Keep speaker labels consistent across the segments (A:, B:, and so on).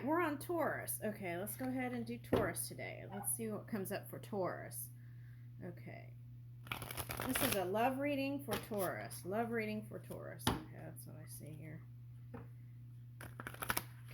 A: We're on Taurus. Okay, let's go ahead and do Taurus today. Let's see what comes up for Taurus. Okay. This is a love reading for Taurus. Love reading for Taurus. Okay, that's what I see here. Okay.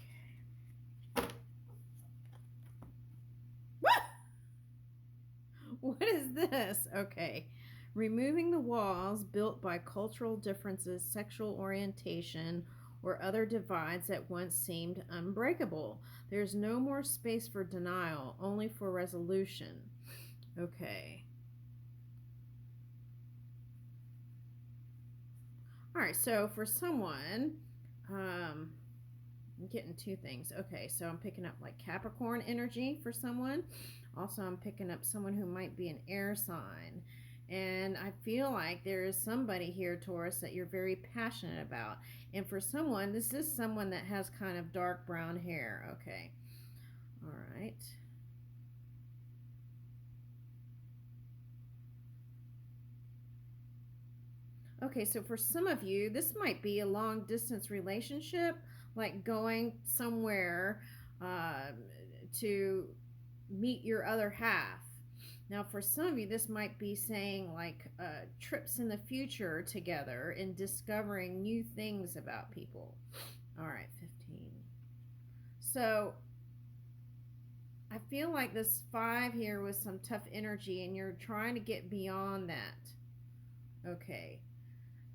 A: What is this? Okay. Removing the walls built by cultural differences, sexual orientation, or other divides that once seemed unbreakable. There's no more space for denial, only for resolution. Okay. All right, so for someone, I'm getting two things. Okay, so I'm picking up like Capricorn energy for someone. Also, I'm picking up someone who might be an air sign. And I feel like there is somebody here, Taurus, that you're very passionate about. And for someone, this is someone that has kind of dark brown hair. Okay. All right. Okay, so for some of you, this might be a long distance relationship, like going somewhere uh, to meet your other half. Now, for some of you, this might be saying like trips in the future together and discovering new things about people. All right, 15. So I feel like this 5 here was some tough energy, and you're trying to get beyond that. Okay.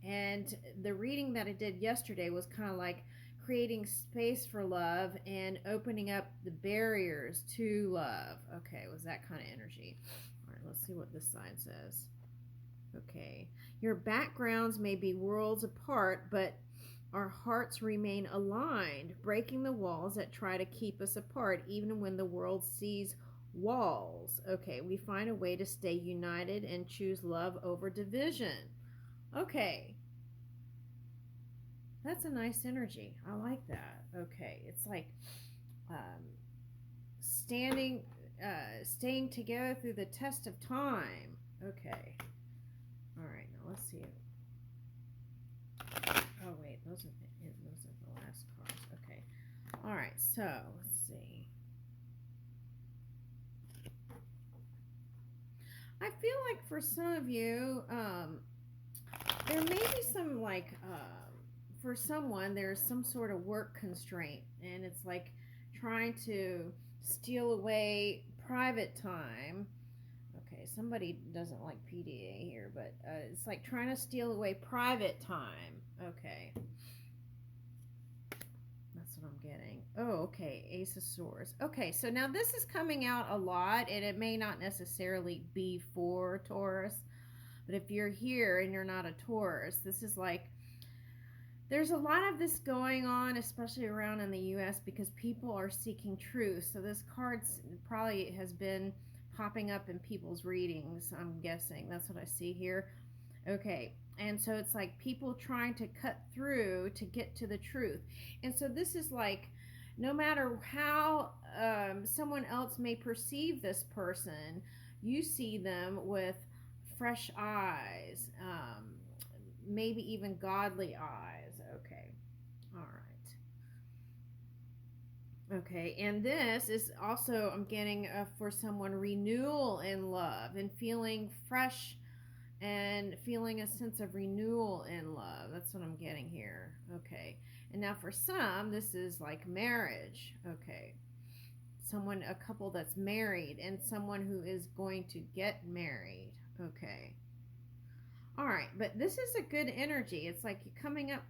A: And the reading that I did yesterday was kind of like creating space for love and opening up the barriers to love. Okay, it was that kind of energy. All right, let's see what this sign says. Okay, your backgrounds may be worlds apart, but our hearts remain aligned, breaking the walls that try to keep us apart, even when the world sees walls. Okay, we find a way to stay united and choose love over division. Okay, that's a nice energy. I like that. Okay, it's like um, standing, staying together through the test of time. Okay. All right. Now let's see. Oh wait, those are the last cards. Okay. All right. So let's see. I feel like for some of you, there may be some like for someone there's some sort of work constraint, and it's like trying to steal away private time. Okay, somebody doesn't like PDA here, but it's like trying to steal away private time. Okay, that's what I'm getting. Oh, okay, Ace of Swords. Okay, so now this is coming out a lot, and it may not necessarily be for Taurus, but if you're here and you're not a Taurus, this is like there's a lot of this going on, especially around in the US, because people are seeking truth. So this card probably has been popping up in people's readings, I'm guessing. That's what I see here. Okay. And so it's like people trying to cut through to get to the truth. And so this is like no matter how someone else may perceive this person, you see them with fresh eyes, maybe even godly eyes. Okay. All right. Okay. And this is also, I'm getting for someone renewal in love and feeling fresh and feeling a sense of renewal in love. That's what I'm getting here. Okay. And now for some, this is like marriage. Okay. Someone, a couple that's married and someone who is going to get married. Okay. All right, but this is a good energy. It's like you're coming up.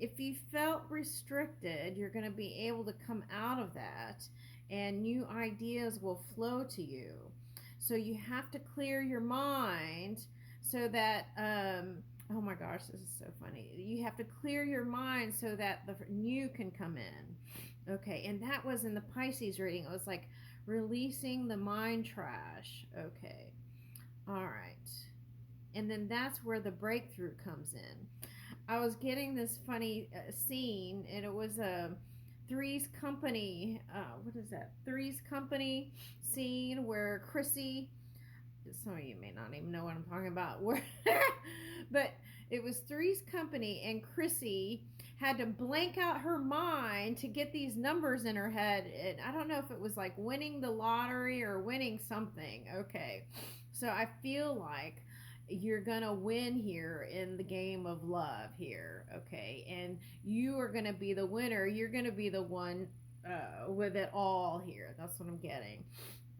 A: If you felt restricted, you're going to be able to come out of that, and new ideas will flow to you. So you have to clear your mind so that, oh my gosh, this is so funny. You have to clear your mind so that the new can come in. Okay, and that was in the Pisces reading. It was like releasing the mind trash. Okay, all right. And then that's where the breakthrough comes in. I was getting this funny scene, and it was a Three's Company. What is that? Three's Company scene where Chrissy. Some of you may not even know what I'm talking about. Where, but it was Three's Company, and Chrissy had to blank out her mind to get these numbers in her head. And I don't know if it was like winning the lottery or winning something. Okay. So I feel like you're gonna win here in the game of love here. Okay. And you are gonna be the winner. You're gonna be the one with it all here. That's what I'm getting.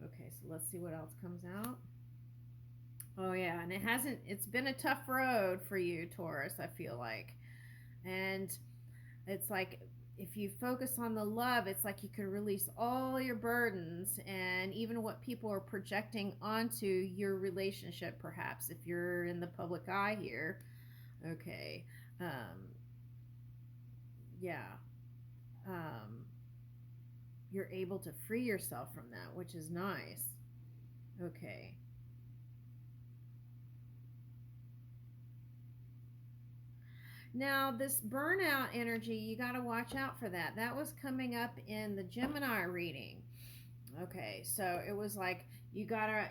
A: Okay, so let's see what else comes out. Oh yeah, and it's been a tough road for you, Taurus, I feel like. And it's like if you focus on the love, it's like you could release all your burdens and even what people are projecting onto your relationship, perhaps, if you're in the public eye here. Okay. Yeah. Um, you're able to free yourself from that, which is nice. Okay. Now, this burnout energy, you got to watch out for that. That was coming up in the Gemini reading. Okay, so it was like you gotta,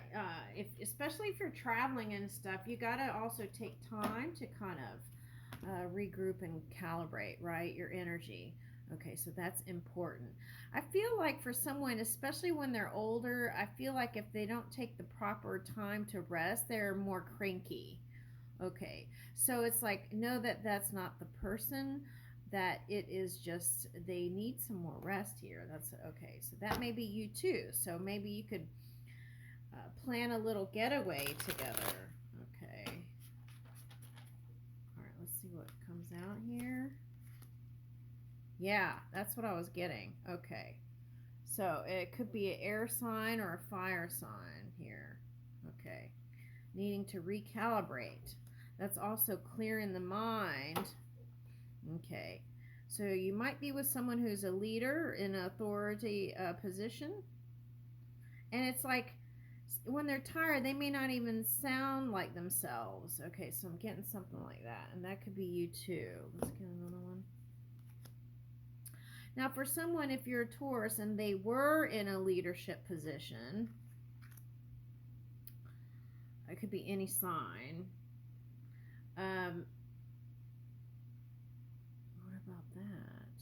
A: if especially if you're traveling and stuff, you gotta also take time to kind of regroup and calibrate, right? Your energy. Okay, so that's important. I feel like for someone, especially when they're older, I feel like if they don't take the proper time to rest, they're more cranky. Okay, so it's like, know that that's not the person, that it is just they need some more rest here. That's okay. So that may be you too. So maybe you could plan a little getaway together. Okay. All right, let's see what comes out here. Yeah, that's what I was getting. Okay. So it could be an air sign or a fire sign here. Okay. Needing to recalibrate. That's also clearing the mind. Okay. So you might be with someone who's a leader in an authority position. And it's like when they're tired, they may not even sound like themselves. Okay, so I'm getting something like that. And that could be you too. Let's get another one. Now, for someone, if you're a Taurus and they were in a leadership position, it could be any sign. What about that?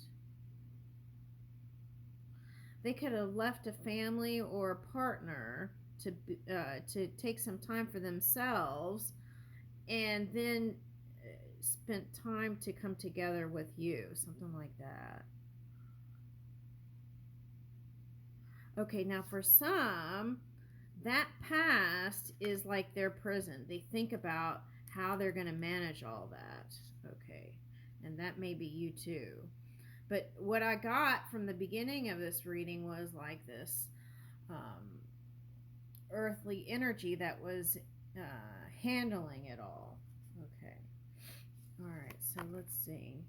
A: They could have left a family or a partner to take some time for themselves, and then spent time to come together with you, something like that. Okay, now for some, that past is like their prison. They think about how they're going to manage all that. Okay, and that may be you too. But what I got from the beginning of this reading was like this earthly energy that was handling it all. Okay. All right, so let's see.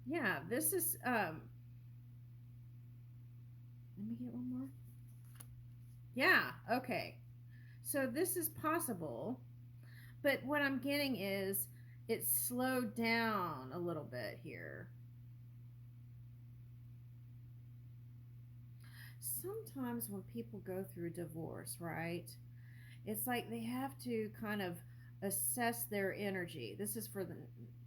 A: Yeah, this is let me get one more. Yeah, okay. So this is possible, but what I'm getting is it's slowed down a little bit here. Sometimes when people go through divorce, right, it's like they have to kind of assess their energy. This is for the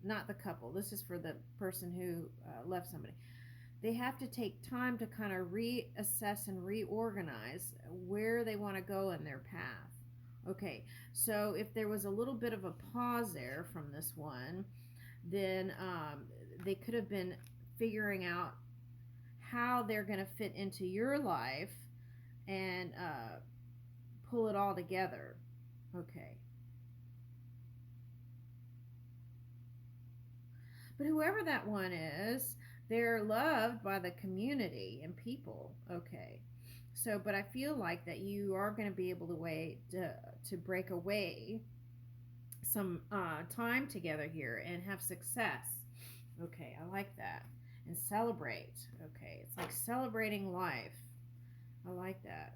A: not the couple. This is for the person who left somebody. They have to take time to kind of reassess and reorganize where they want to go in their path. Okay, so if there was a little bit of a pause there from this one, then they could have been figuring out how they're going to fit into your life and pull it all together. Okay. But whoever that one is, they're loved by the community and people. Okay. So, but I feel like that you are going to be able to break away some time together here and have success. Okay, I like that. And celebrate. Okay, it's like celebrating life. I like that.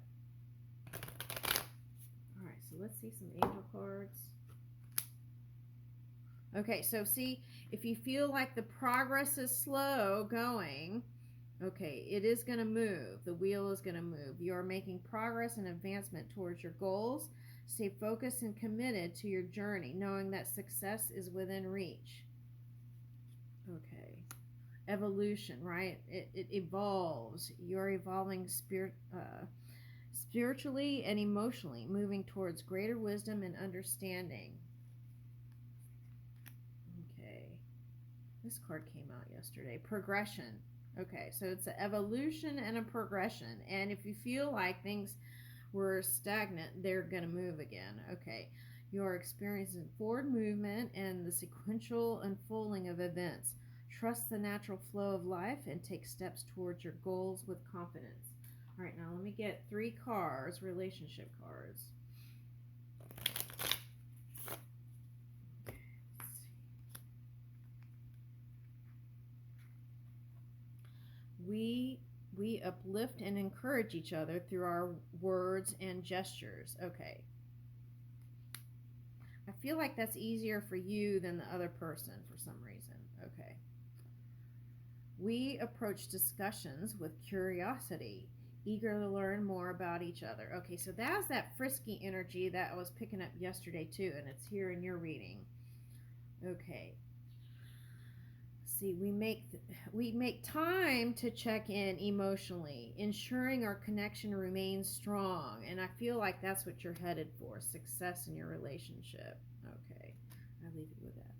A: All right, so let's see some angel cards. Okay, so see, if you feel like the progress is slow going, okay, it is going to move. The wheel is going to move. You are making progress and advancement towards your goals. Stay focused and committed to your journey, knowing that success is within reach. evolution, right? It evolves. You're evolving spiritually and emotionally, moving towards greater wisdom and understanding. Okay. This card came out yesterday. Progression. Okay, so it's an evolution and a progression. And if you feel like things were stagnant, they're going to move again. Okay. You're experiencing forward movement and the sequential unfolding of events. Trust the natural flow of life and take steps towards your goals with confidence. All right, now let me get 3 cards, relationship cards. We uplift and encourage each other through our words and gestures. Okay. I feel like that's easier for you than the other person for some reason. Okay. We approach discussions with curiosity, eager to learn more about each other. Okay, so that's that frisky energy that I was picking up yesterday too, and it's here in your reading. Okay. See, we make time to check in emotionally, ensuring our connection remains strong, and I feel like that's what you're headed for, success in your relationship. Okay, I leave you with that.